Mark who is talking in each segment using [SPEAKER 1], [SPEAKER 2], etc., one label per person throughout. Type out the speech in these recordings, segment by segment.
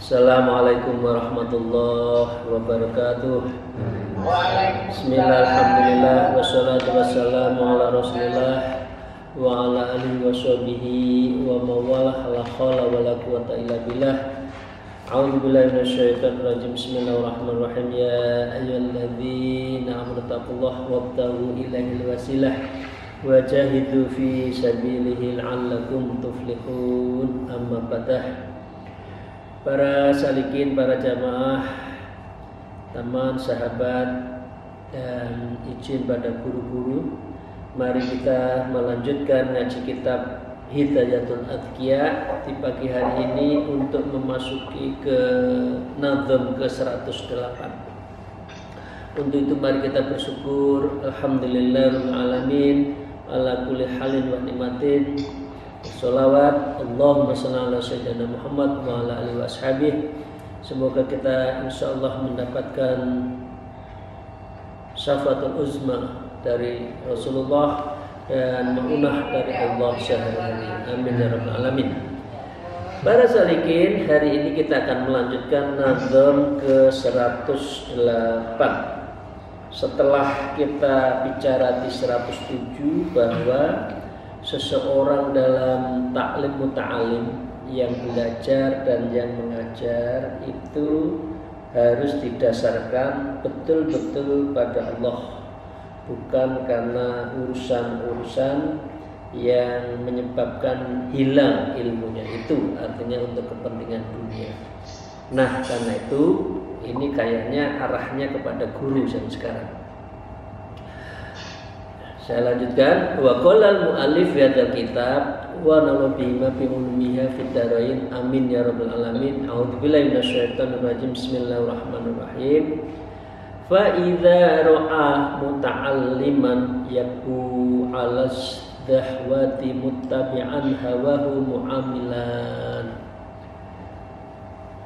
[SPEAKER 1] Assalamualaikum warahmatullahi wabarakatuh. Bismillah, alhamdulillah, wassalatu wassalamu ala rasulillah wa ala alihi wa sahbihi wa mawalah, la hawla wa la quwata illa billah. A'udzu billahi minasyaitonir rajim. Bismillahirrahmanirrahim. Ya ayyuhalladzina amanu taqullaha wabtaghu ilaihil wasilah wa jahidu fi sabilihi la'allakum tuflihun. Amma ba'd. Para salikin, para jamaah, teman, sahabat, dan izin pada guru-guru, mari kita melanjutkan ngaji kitab Hidayatul Adqiya di pagi hari ini untuk memasuki ke nazam ke-108. Untuk itu mari kita bersyukur, alhamdulillahirabbil alamin ala kulli halin wa nikmatin. Sholawat Allahumma shalli ala sayyidina Muhammad wa ala alihi washabihi. Semoga kita insyaallah mendapatkan syafaatul uzma dari Rasulullah dan maunah dari Allah sehari-hari. Amin ya rabbal alamin. Para salikin, hari ini kita akan melanjutkan nazam ke-108. Setelah kita bicara di 107 bahwa seseorang dalam taklim muta'alim yang belajar dan yang mengajar itu harus didasarkan betul-betul pada Allah, bukan karena urusan-urusan yang menyebabkan hilang ilmunya, itu artinya untuk kepentingan dunia. Nah, karena itu ini kayaknya arahnya kepada guru yang sekarang. Saya lanjutkan, wa qala al-mu'allif fi hadzal kitab wa nalabima fi ulmiha fid darain amin ya rabbal alamin. A'udzubillahi minasyaitonir rajim. Bismillahirrahmanirrahim. Fa idza ra'a muta'alliman yaku 'alas dahwati muttabi'an hawahu mu'amilan.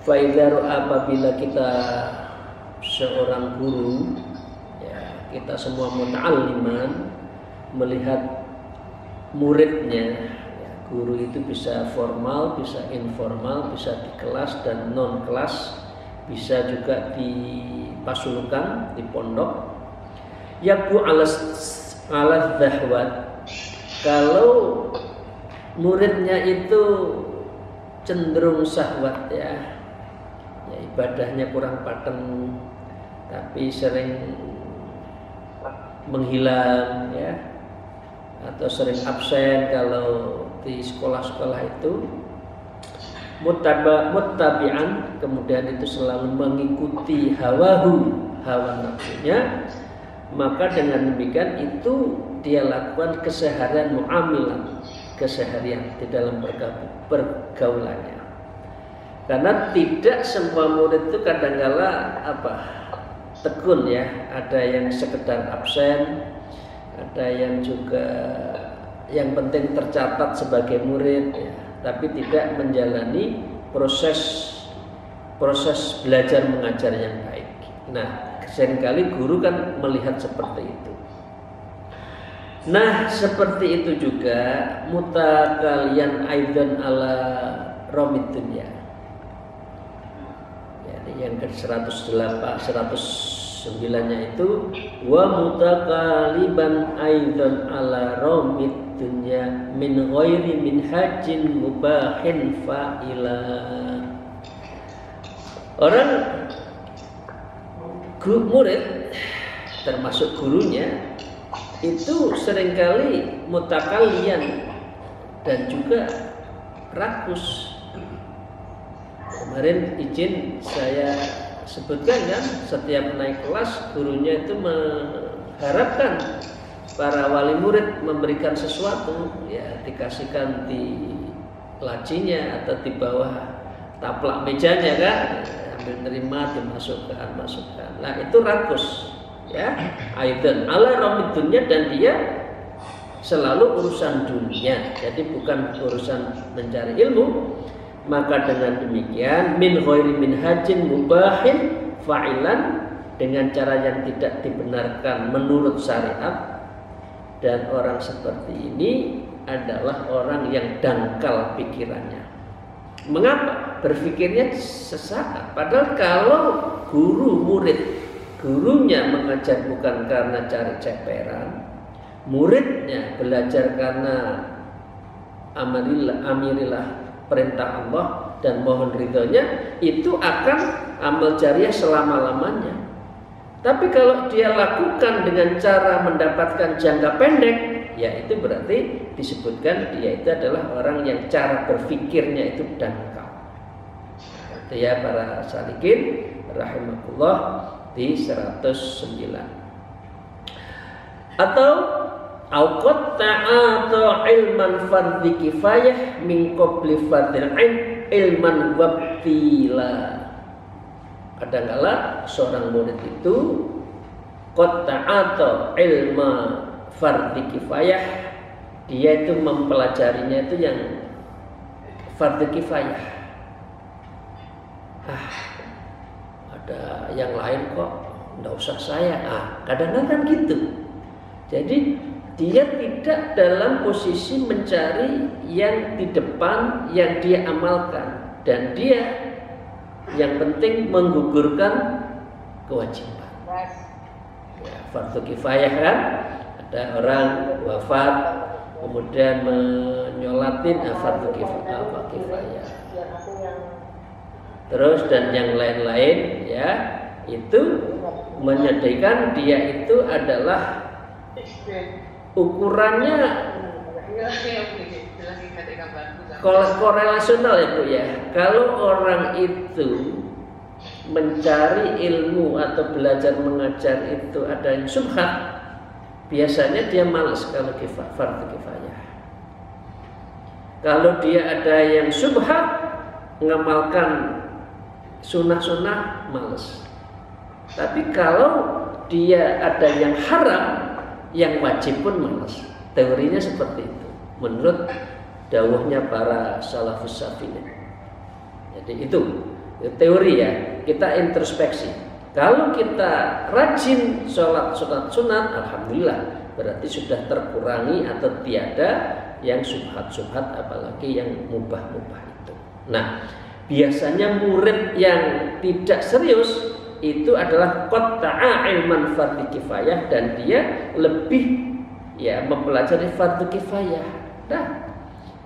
[SPEAKER 1] Fa idza ra'a, apabila kita seorang guru, ya, kita semua muta'alliman melihat muridnya, ya, guru itu bisa formal, bisa informal, bisa di kelas dan non kelas, bisa juga di pasurukan, di pondok. Yaku alas dahwat, kalau muridnya itu cenderung syahwat, ya ibadahnya kurang paten, tapi sering menghilang, ya, atau sering absen kalau di sekolah-sekolah itu, muttabi'an, kemudian itu selalu mengikuti hawahu, hawa nafsunya, maka dengan demikian itu dia lakukan keseharian muamilah, keseharian di dalam pergaulannya. Karena tidak semua murid itu kadang-kala tekun, ya, ada yang sekedar absen, ada yang juga yang penting tercatat sebagai murid, ya, tapi tidak menjalani proses belajar mengajar yang baik. Nah, seringkali guru kan melihat seperti itu. Nah, seperti itu juga mutakalian aidan ala romid dunya. Jadi yang ke-109-nya itu wa mutakaliban aidan ala romid dunya min ghairi minhajin mubahin fa'ila. Orang murid termasuk gurunya itu seringkali mutakalian dan juga rakus. Kemarin izin saya sebutkan kan, setiap naik kelas gurunya itu mengharapkan para wali murid memberikan sesuatu, ya, dikasihkan di lacinya atau di bawah taplak mejanya kan, ambil terima, dimasukkan. Nah, itu rakus. ya, aidan ala ramid dunya, dan dia selalu urusan dunia, jadi bukan urusan mencari ilmu. Maka dengan demikian min ghairi minhajin mubahin fa'ilan, dengan cara yang tidak dibenarkan menurut syariat. Dan orang seperti ini adalah orang yang dangkal pikirannya. Mengapa? Berpikirnya sesaat. Padahal kalau guru murid, gurunya mengajar bukan karena cari ceperan, muridnya belajar karena amirilah perintah Allah dan mohon ridhonya, itu akan amal jariah selama-lamanya. Tapi kalau dia lakukan dengan cara mendapatkan jangka pendek, ya itu berarti disebutkan dia itu adalah orang yang cara berpikirnya itu dangkal. Itu ya para salikin rahimakumullah di 109. Atau Auqat ta'ata ilman fardhi kifayah min qabli fardhil ain ilman wabtila. Kadang-kala seorang murid itu qad ta'ata ilma fardhi kifayah, dia itu mempelajarinya itu yang fardhi kifayah. Ada yang lain kok, enggak usah saya. Kadang-kadang kan gitu. Jadi dia tidak dalam posisi mencari yang di depan yang dia amalkan, dan dia yang penting menggugurkan kewajiban. Ya, fardu kifayah kan, ada orang wafat kemudian menyolatin fardu kifayah. Terus dan yang lain-lain ya, itu menyedihkan dia itu adalah ukurannya korelasional itu ya. Kalau orang itu mencari ilmu atau belajar mengajar itu ada yang subhat, biasanya dia malas kalau fardu kifayah. Kalau dia ada yang subhat, mengamalkan sunnah-sunnah, malas. Tapi kalau dia ada yang haram, yang wajib pun malas. Teorinya seperti itu menurut dawuhnya para salafus safinin. Jadi itu teori ya, kita introspeksi. Kalau kita rajin sholat sunat, alhamdulillah, berarti sudah terkurangi atau tiada yang subhat-subhat, apalagi yang mubah-mubah itu. Nah, biasanya murid yang tidak serius itu adalah qatta'a ilman fardhi kifayah, dan dia lebih ya mempelajari fardu kifayah. Nah,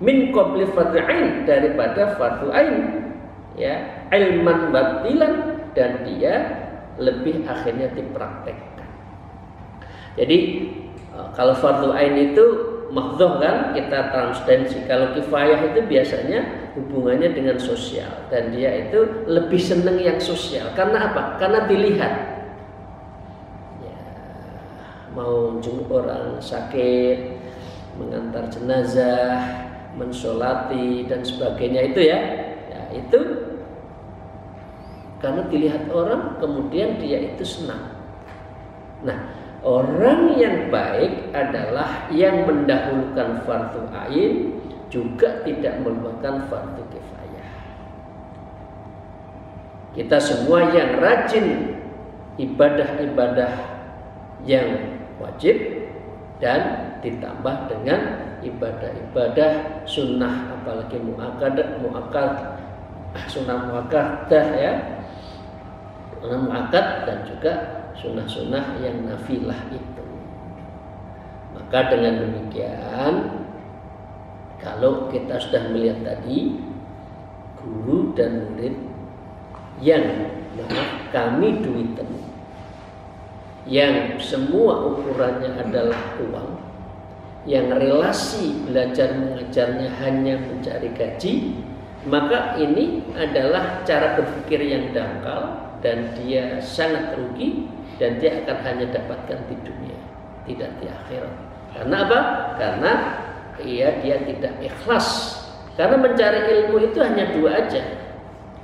[SPEAKER 1] min qabli fardhi ain, daripada fardu ain, ya, ilman batilan, dan dia lebih akhirnya dipraktekkan. Jadi kalau fardu ain itu mahdhuh kan, kita transdensi. Kalau kifayah itu biasanya hubungannya dengan sosial, dan dia itu lebih senang yang sosial. Karena apa? Karena dilihat ya, mau jenguk orang sakit, mengantar jenazah, mensolati dan sebagainya itu ya, itu karena dilihat orang, kemudian dia itu senang. Nah, orang yang baik adalah yang mendahulukan fardu ain, juga tidak melupakan fardu kifayah. Kita semua yang rajin ibadah-ibadah yang wajib, dan ditambah dengan ibadah-ibadah sunnah, apalagi sunnah muakkadah ya, sunnah muakkad, dan juga sunnah-sunnah yang nafilah itu. Maka dengan demikian, kalau kita sudah melihat tadi guru dan murid yang kami duitan, yang semua ukurannya adalah uang, yang relasi belajar mengajarnya hanya mencari gaji, maka ini adalah cara berpikir yang dangkal, dan dia sangat rugi, dan dia akan hanya dapatkan di dunia, tidak di akhirat. Karena apa? Karena dia tidak ikhlas. Karena mencari ilmu itu hanya dua aja,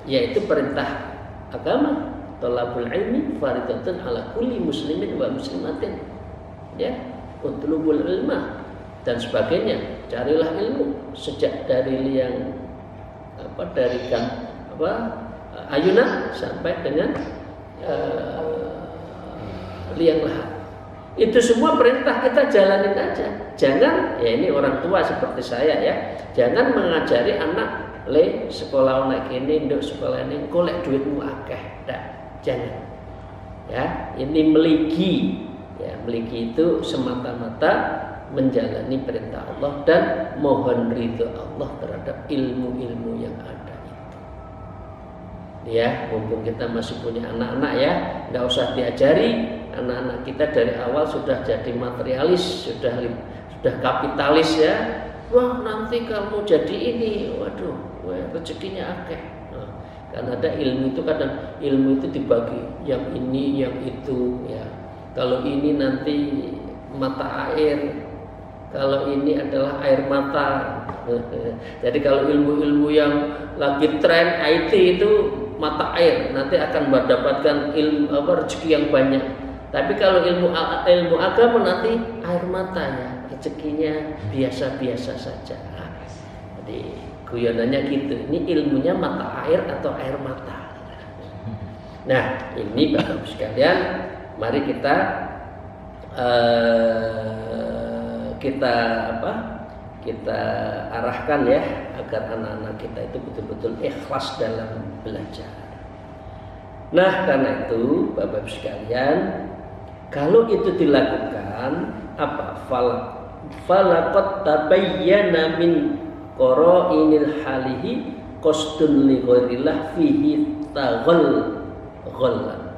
[SPEAKER 1] yaitu perintah agama Thalabul ilmi fardhatun ala kulli muslimin wa muslimatin. Ya, utlubul ilma dan sebagainya. Carilah ilmu sejak dari yang ayunan sampai dengan liang lahat. Itu semua perintah kita jalanin aja. Jangan, ya ini orang tua seperti saya ya, jangan mengajari anak le sekolah anak ini nduk sekolah ini golek duitmu akeh. Jangan. Ya, ini meligi. Ya, meligi itu semata-mata menjalani perintah Allah dan mohon ridho Allah terhadap ilmu-ilmu yang ada itu. Ya, mumpung kita masih punya anak-anak ya, nggak usah diajari. Anak-anak kita dari awal sudah jadi materialis, sudah kapitalis ya. Wah, nanti kamu jadi ini, waduh, rezekinya akeh. Nah, karena ada ilmu itu, kadang ilmu itu dibagi, yang ini, yang itu ya. Kalau ini nanti mata air, kalau ini adalah air mata. Jadi kalau ilmu-ilmu yang lagi tren IT itu mata air, nanti akan mendapatkan ilmu rezeki yang banyak. Tapi kalau ilmu agama nanti air mata ya, rezekinya biasa-biasa saja. Jadi guyonannya gitu. Ini ilmunya mata air atau air mata. Nah, ini Bapak Ibu sekalian, mari kita arahkan ya agar anak-anak kita itu betul-betul ikhlas dalam belajar. Nah, karena itu Bapak Ibu sekalian, kalau itu dilakukan apa? Falaqad tabayyana min qara'inil halihi qasdun li ghairillah fihi taghallan.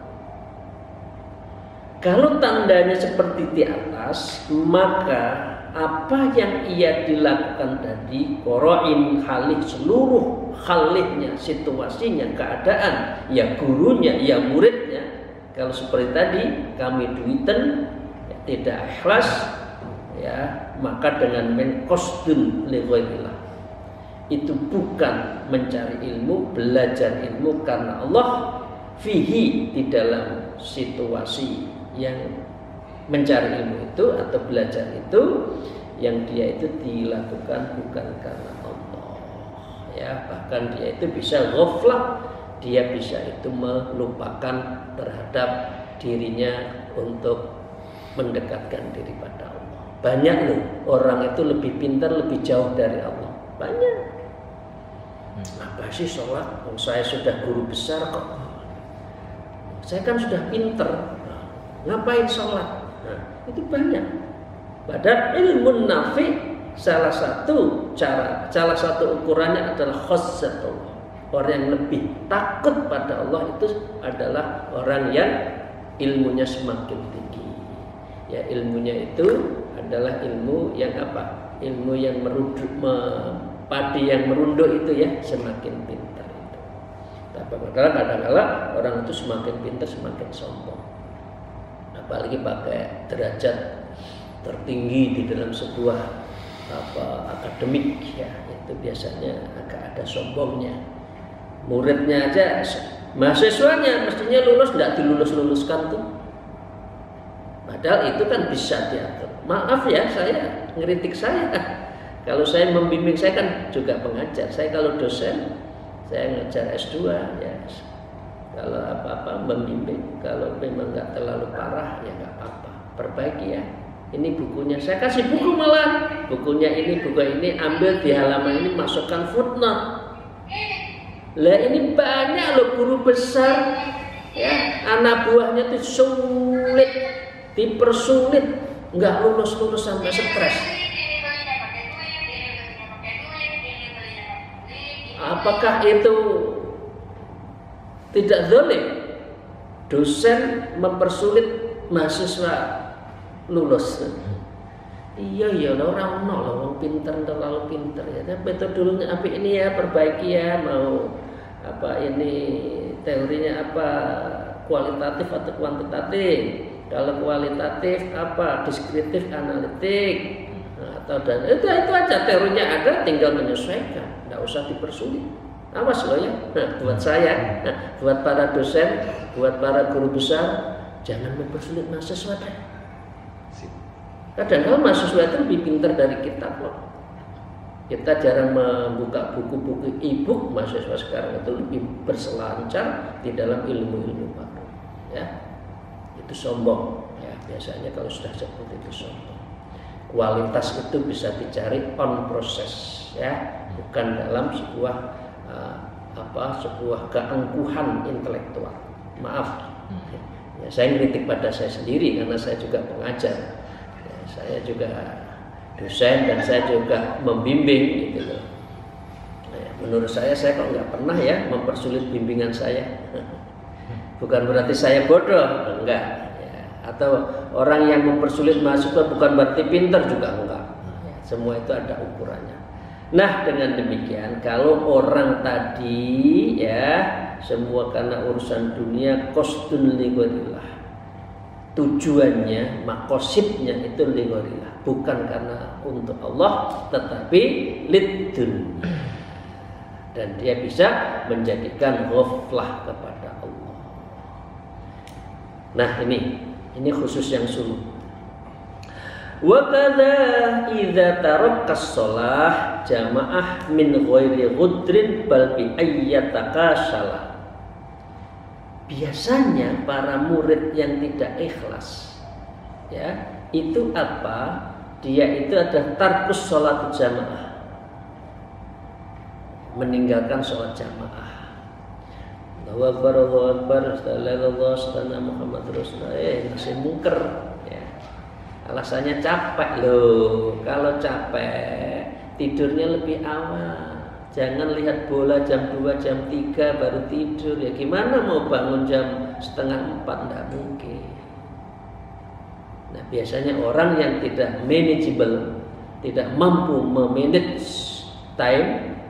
[SPEAKER 1] Kalau tandanya seperti di atas, maka apa yang ia dilakukan tadi, qara'in halih, seluruh halihnya, situasinya, keadaan, ya gurunya, ya muridnya. Kalau seperti tadi kami duiten ya, tidak ikhlas ya, maka dengan qasdun li ghairillah, itu bukan mencari ilmu, belajar ilmu karena Allah, fihi, di dalam situasi yang mencari ilmu itu atau belajar itu, yang dia itu dilakukan bukan karena Allah ya, bahkan dia itu bisa ghaflah, dia bisa itu melupakan terhadap dirinya untuk mendekatkan diri pada Allah. Banyak loh orang itu lebih pintar, lebih jauh dari Allah. Banyak. Apa sih sholat? Saya sudah guru besar kok. Saya kan sudah pintar. Ngapain sholat? Nah, itu banyak. Padahal ilmu nafi salah satu ukurannya adalah khassatullah. Orang yang lebih takut pada Allah itu adalah orang yang ilmunya semakin tinggi. Ya, ilmunya itu adalah ilmu yang apa? Ilmu yang merunduk, padi yang merunduk itu ya, semakin pintar itu. Tapi kadang-kadang orang itu semakin pintar semakin sombong. Apalagi pakai derajat tertinggi di dalam sebuah akademik ya, itu biasanya agak ada sombongnya. Muridnya aja, mahasiswanya mestinya lulus, nggak dilulus-luluskan tuh. Padahal itu kan bisa diatur. Maaf ya, saya ngeritik saya. Kalau saya membimbing, saya kan juga pengajar. Saya kalau dosen, saya ngajar S2 ya. Kalau apa-apa membimbing. Kalau memang nggak terlalu parah ya nggak apa-apa. Perbaiki ya. Ini bukunya, saya kasih buku malah. Bukunya ini, buku ini ambil di halaman ini, masukkan footnote. Lah ini banyak loh guru besar ya, anak buahnya itu sulit, dipersulit, nggak lulus sampai stres. Apakah itu tidak zalim? Dosen mempersulit mahasiswa lulus. Iya orang wong pinter terlalu pinter ya. Tapi metodologinya apa ini ya, perbaiki ya, mau apa ini teorinya apa, kualitatif atau kuantitatif. Kalau kualitatif apa, deskriptif, analitik, atau dan itu aja teorinya ada, tinggal menyesuaikan, nggak usah dipersulit. Awas loh ya, buat saya, buat para dosen, buat para guru besar, jangan mempersulit mahasiswa deh. Kadang-kadang mahasiswa itu lebih pintar dari kita kok. Kita jarang membuka buku-buku e-book, mahasiswa sekarang itu lebih berselancar di dalam ilmu-ilmu baru. Ya, itu sombong. Ya, biasanya kalau sudah seperti itu sombong. Kualitas itu bisa dicari on proses, ya, bukan dalam sebuah sebuah keangkuhan intelektual. Maaf, ya, saya kritik pada saya sendiri karena saya juga pengajar, ya, saya juga dosen dan saya juga membimbing gitu. Nah, menurut saya kok nggak pernah ya mempersulit bimbingan saya. Bukan berarti saya bodoh, enggak. Ya, atau orang yang mempersulit mahasiswa bukan berarti pintar juga enggak. Ya, semua itu ada ukurannya. Nah, dengan demikian kalau orang tadi ya semua karena urusan dunia qasdun li ghairillah. Tujuannya, makosidnya itu li ghairillah, bukan karena untuk Allah tetapi lid-dunya. Dan dia bisa menjadikan ghaflah kepada Allah. Nah, ini khusus yang sunnah. Wa kadza idza tarakkas shalah jamaah min ghairi ghudrin bal bi ayyatakasala. Biasanya para murid yang tidak ikhlas, ya, itu apa? Dia itu adalah tarkus shalat jamaah, meninggalkan sholat jamaah. Allahu akbar, Allahu akbar, sallallahu Muhammad Rasulullah, masih mungker. Alasannya capek loh. Kalau capek tidurnya lebih awal. Jangan lihat bola jam 2, jam 3 baru tidur. Ya gimana mau bangun jam 3:30? Tidak mungkin. Nah, biasanya orang yang tidak manageable, tidak mampu memanage time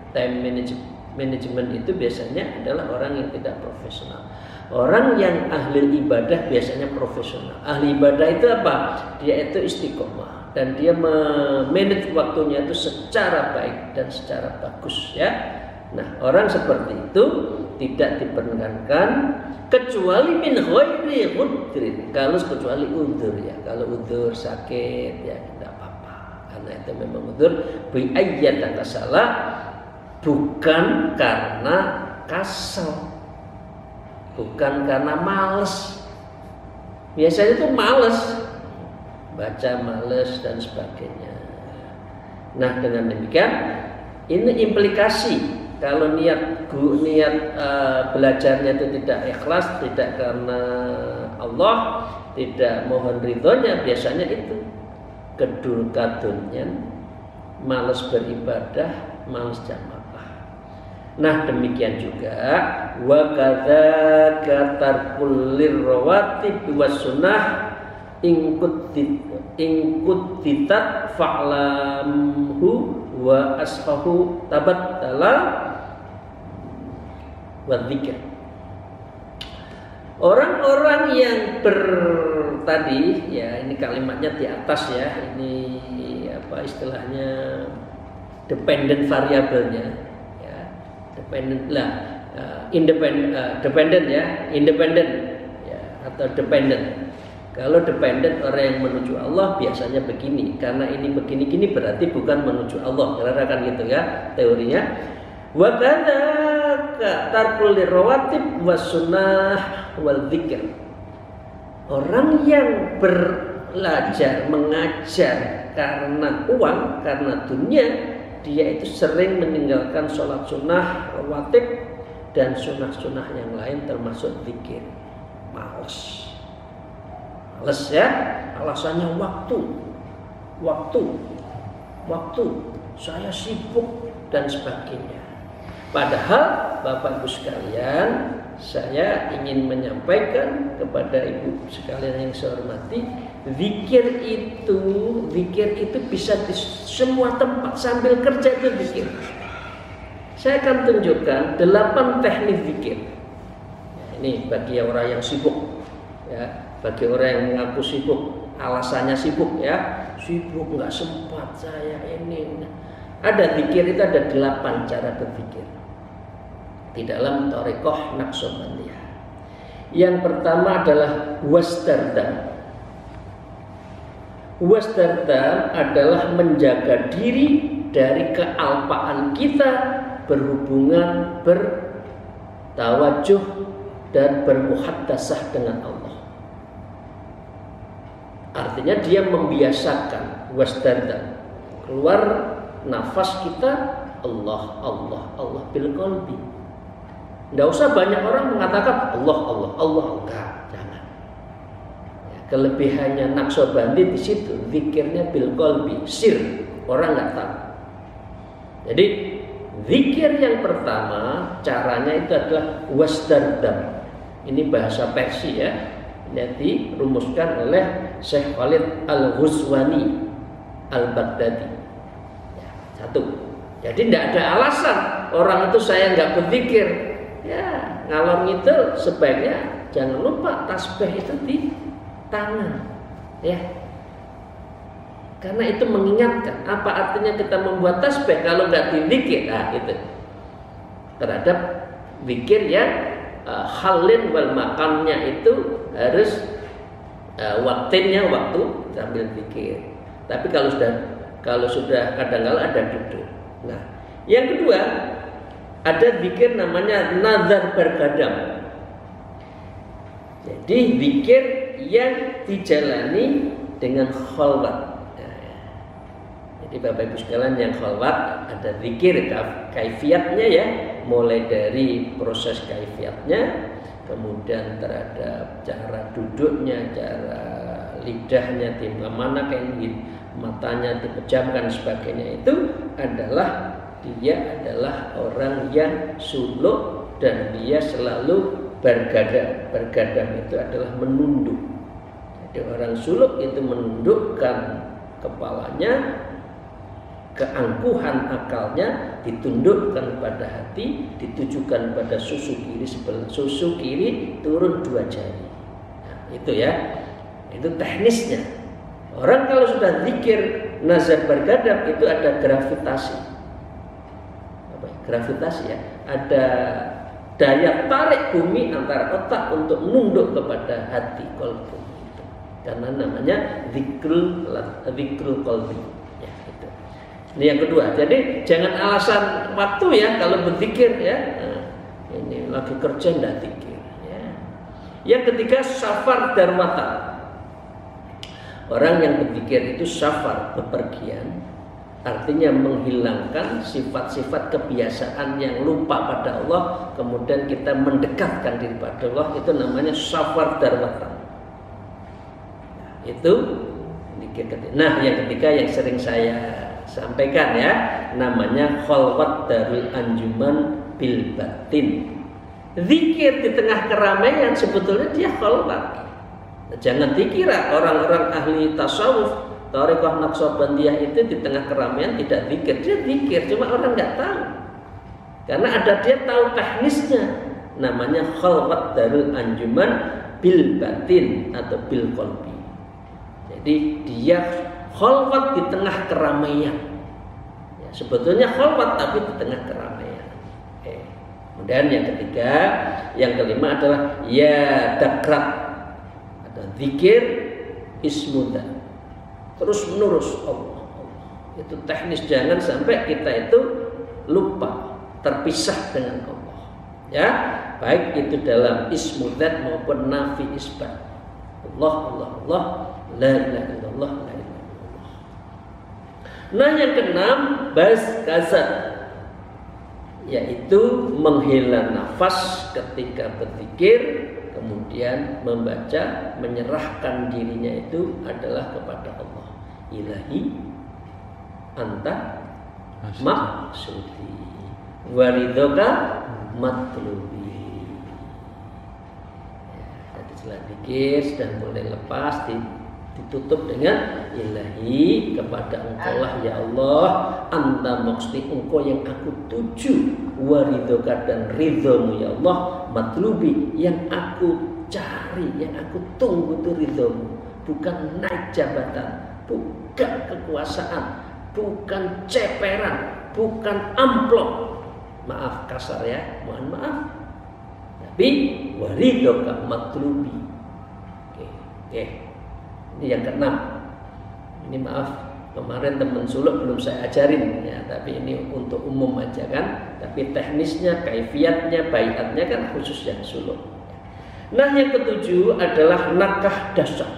[SPEAKER 1] management itu biasanya adalah orang yang tidak profesional. Orang yang ahli ibadah biasanya profesional. Ahli ibadah itu apa? Dia itu istiqomah dan dia memanage waktunya itu secara baik dan secara bagus, ya. Nah, orang seperti itu tidak diperkenankan kecuali min ghairi udhrin. Kalau kecuali udzur, ya. Kalau udzur sakit ya tidak apa-apa. Karena itu memang udzur bi ayyatin kasala, bukan karena kasal. Bukan karena males. Biasanya itu males, baca males dan sebagainya. Nah, dengan demikian ini implikasi kalau niat belajarnya itu tidak ikhlas, tidak karena Allah, tidak mohon ridhonya, biasanya itu kedul-kadulnya, males beribadah, males jamaah. Nah, demikian juga wa kadzaka tarkul lirrawatib was sunnah in kutitat fa'lamhu wa ashahu tabattala wa dzikr. Orang-orang yang tadi, ya, ini kalimatnya di atas, ya, ini apa istilahnya, dependent variabelnya. Independent ya, atau dependent. Kalau dependent orang yang menuju Allah biasanya begini, karena ini begini-gini berarti bukan menuju Allah, karena kan gitu ya teorinya. Wa kadzaka tarkul rawatib was sunnah wal dzikr. Orang yang belajar mengajar karena uang, karena dunia, dia itu sering meninggalkan sholat sunnah rawatib dan sunnah-sunnah yang lain termasuk zikir. Males ya, alasannya waktu, saya sibuk dan sebagainya. Padahal Bapak Ibu sekalian, saya ingin menyampaikan kepada Ibu sekalian yang saya hormati, zikir itu bisa di semua tempat, sambil kerja itu zikir. Saya akan tunjukkan 8 teknik zikir. Ini bagi orang yang sibuk, ya, bagi orang yang mengaku sibuk, alasannya sibuk, ya, sibuk nggak sempat saya ini. Ada zikir itu ada 8 cara berzikir. di dalam thariqah Naqsyabandiyah. Yang pertama adalah wasdardan. Wasdardan adalah menjaga diri dari kealpaan kita berhubungan, bertawajuh dan bermuhaddasah dengan Allah. Artinya dia membiasakan wasdardan, keluar nafas kita Allah, Allah, Allah bil qalbi. Tidak usah banyak orang mengatakan Allah, Allah, Allah, enggak, jangan. Ya, kelebihannya Naqsyabandi di situ, zikirnya bil qalbi, sir, orang nggak tahu. Jadi zikir yang pertama caranya itu adalah wasdardan. Ini bahasa Persia ya, yang dirumuskan oleh Syekh Khalid Al-Ghuzwani Al-Baghdadi. Ya, satu. Jadi tidak ada alasan orang itu saya nggak berzikir. Ya, ngalor ngidul sebaiknya jangan lupa tasbih itu di tangan. Ya. Karena itu mengingatkan apa artinya kita membuat tasbih kalau nggak dizikir. Nah, itu terhadap zikir yang halin wal makamnya itu harus waktunya waktu sambil zikir. Tapi kalau sudah kadang-kala ada duduk. Nah, yang kedua ada zikir namanya nazar bergadang. Jadi zikir yang dijalani dengan khalwat. Jadi Bapak Ibu sekalian yang khalwat ada zikir kaifiatnya ya, mulai dari proses kaifiatnya, kemudian terhadap cara duduknya, cara lidahnya di mana matanya dipejamkan sebagainya, itu adalah dia adalah orang yang suluk dan dia selalu bergadang. Bergadang itu adalah menunduk. Jadi orang suluk itu menundukkan kepalanya, keangkuhan akalnya ditundukkan pada hati, ditujukan pada susu kiri sebelah susu kiri turun 2 jari. Nah, itu ya, itu teknisnya. Orang kalau sudah zikir nazar bergadang itu ada gravitasi. Apa ya? Gravitasi ya, ada daya tarik bumi antara otak untuk nunduk kepada hati qalbu. Karena namanya zikrul qalbi. Ya, itu. Ini yang kedua. Jadi jangan alasan waktu ya kalau berzikir ya. Nah, ini lagi kerja enggak zikir ya. Yang ketiga safar darwatan. Orang yang berzikir itu safar, bepergian, artinya menghilangkan sifat-sifat kebiasaan yang lupa pada Allah, kemudian kita mendekatkan diri pada Allah, itu namanya safar darwatan. Itu zikir ketiga. Nah, yang ketiga yang sering saya sampaikan ya, namanya khalwat darul anjuman bil batin. Zikir di tengah keramaian sebetulnya dia khalwat. Jangan dikira orang-orang ahli tasawuf thariqah Naqsyabandiyah itu di tengah keramaian tidak zikir. Dia zikir, cuma orang nggak tahu. Karena ada dia tahu teknisnya. Namanya khalwat darul anjuman bil batin atau bil qalbi. Jadi dia khalwat di tengah keramaian. Ya, sebetulnya khalwat tapi di tengah keramaian. Kemudian yang ketiga, yang kelima adalah ya dakrat. Zikir ismuda terus menerus Allah. Itu teknis, jangan sampai kita itu lupa terpisah dengan Allah ya, baik itu dalam ismudat maupun nafi isbat. Allah Allah Allah, la ilaha illallah, la ilaha illallah. Nah, yang keenam bas kasat, yaitu menghela nafas ketika berzikir, kemudian membaca, menyerahkan dirinya itu adalah kepada Allah. Ilahi anta maksudi waridoka matlubi. Jadi setelah zikir sudah mulai lepas, ditutup dengan ilahi, kepada engkau lah ya Allah, anta maksudi, engkau yang aku tuju, waridoka dan ridhomu ya Allah, matlubi yang aku cari, yang aku tunggu itu ridhomu. Bukan naik jabatan, bukan kekuasaan, bukan ceperan, bukan amplop, maaf kasar ya, mohon maaf. Tapi waridoka matlubi. Oke. Ini yang keenam. Ini maaf, kemarin teman suluk belum saya ajarin ya, tapi ini untuk umum aja kan. Tapi teknisnya, kaifiatnya, baiatnya kan khusus yang suluk. Nah, yang ketujuh adalah nakah dasar,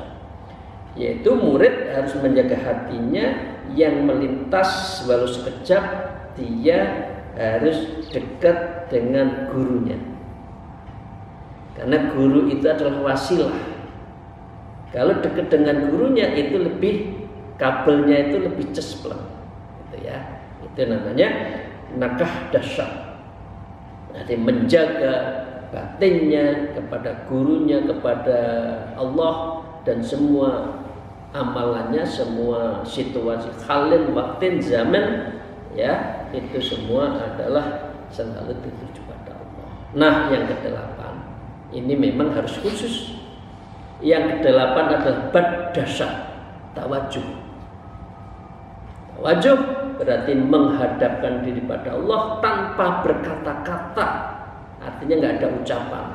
[SPEAKER 1] yaitu murid harus menjaga hatinya yang melintas walau sekejap, dia harus dekat dengan gurunya. Karena guru itu adalah wasilah. Kalau dekat dengan gurunya itu lebih, kabelnya itu lebih cespleng, gitu ya. Itu namanya nakah dasar. Nanti menjaga batinnya kepada gurunya, kepada Allah, dan semua amalannya, semua situasi, halin, waktin, zaman, ya, itu semua adalah selalu dituju pada Allah. Nah, yang kedelapan ini memang harus khusus. Yang kedelapan adalah bad dasar, tawajuh. Tawajuh berarti menghadapkan diri pada Allah tanpa berkata-kata, artinya nggak ada ucapan.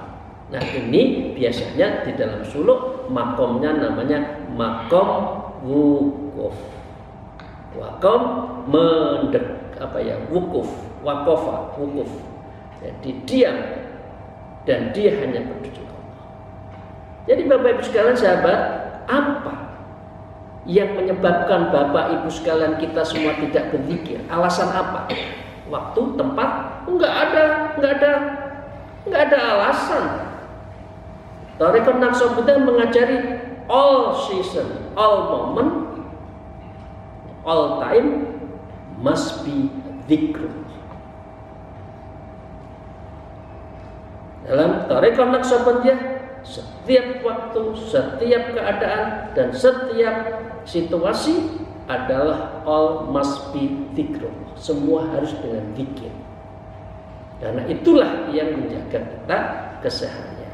[SPEAKER 1] Nah, ini biasanya di dalam suluk makomnya namanya makom wukuf. Wakom wukuf, wakofa, wukuf. Jadi diam dan dia hanya bertujuan Allah. Jadi Bapak Ibu sekalian, sahabat, apa yang menyebabkan Bapak Ibu sekalian kita semua tidak berzikir? Alasan apa? Waktu, tempat? Enggak ada alasan. Thariqat Naqsabandiyah mengajari all season, all moment, all time must be dzikr. Dalam Thariqat Naqsabandiyah, setiap waktu, setiap keadaan, dan setiap situasi adalah all must be dzikr. Semua harus dengan zikir. Karena itulah yang menjaga kita keseharian.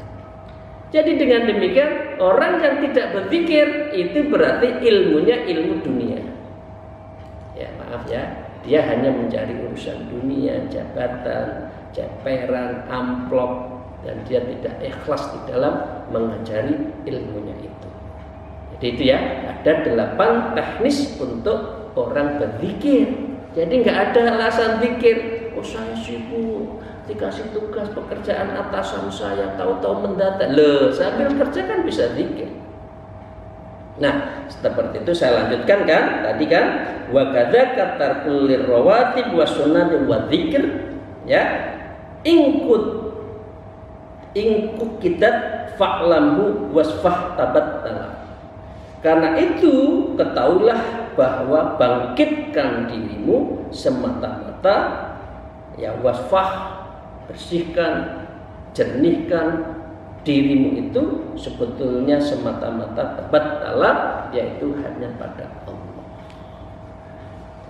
[SPEAKER 1] Jadi dengan demikian, orang yang tidak berzikir itu berarti ilmunya ilmu dunia. Ya, maaf ya, dia hanya mencari urusan dunia, jabatan, ceperan, amplop, dan dia tidak ikhlas di dalam mengajari ilmunya itu. Jadi itu ya, ada 8 teknis untuk orang berzikir. Jadi nggak ada alasan zikir. Oh, saya sibuk, dikasih tugas pekerjaan atasan saya, tahu-tahu mendadak. Loh, sambil kerja kan bisa zikir. Nah, seperti itu saya lanjutkan kan, tadi kan, wa kadzaka tarkul rawatib wa sunnati wa dzikr, ya. Ingkut kidat fa'lamhu wasfah tabattala. Karena itu ketahuilah bahwa bangkitkan dirimu semata-mata, ya, wasfah, bersihkan, jernihkan dirimu itu sebetulnya semata-mata tabattala, yaitu hanya pada Allah.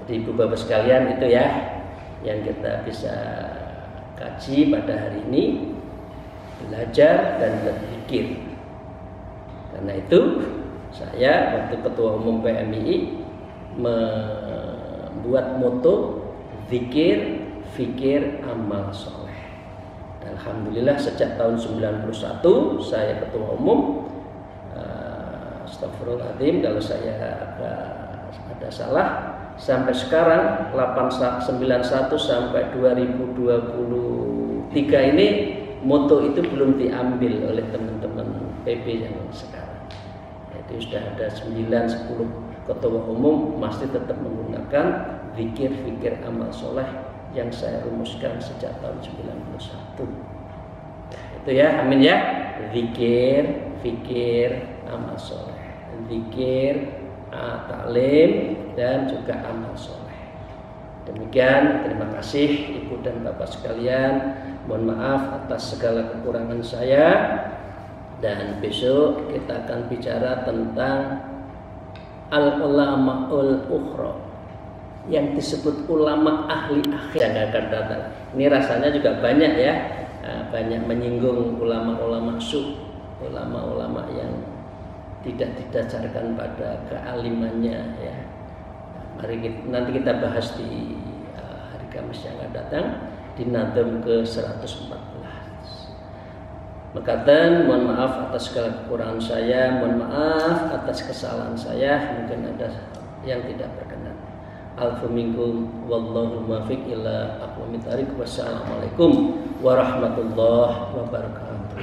[SPEAKER 1] Jadi Ibu Bapak sekalian, itu ya yang kita bisa kaji pada hari ini, belajar dan berzikir. Karena itu saya waktu Ketua Umum PMII membuat moto zikir, fikir, amal soleh. Dan alhamdulillah sejak tahun 91 saya Ketua Umum. Astagfirullahaladzim kalau saya ada salah. Sampai sekarang 891 sampai 2023 ini moto itu belum diambil oleh teman-teman PB yang sekarang. Jadi sudah ada 9-10 ketua umum masih tetap menggunakan zikir, fikir, amal soleh yang saya rumuskan sejak tahun 91. Nah, itu ya, amin ya. Zikir, fikir, amal soleh. Zikir, taklim, dan juga amal soleh. Demikian, terima kasih Ibu dan Bapak sekalian. Mohon maaf atas segala kekurangan saya. Dan besok kita akan bicara tentang al-ulama'ul ukhra, yang disebut ulama ahli akhir yang akan datang. Ini rasanya juga banyak ya, banyak menyinggung ulama-ulama ulama-ulama yang tidak didasarkan pada kealimannya ya. Mari nanti kita bahas di hari Kamis yang akan datang. di nadam ke 114. Makatan, mohon maaf atas segala kekurangan saya, mohon maaf atas kesalahan saya, mungkin ada yang tidak berkenan. Alfu minkum wallahu muwaffiq ila aqwamit thariq. Wassalamualaikum warahmatullahi wabarakatuh.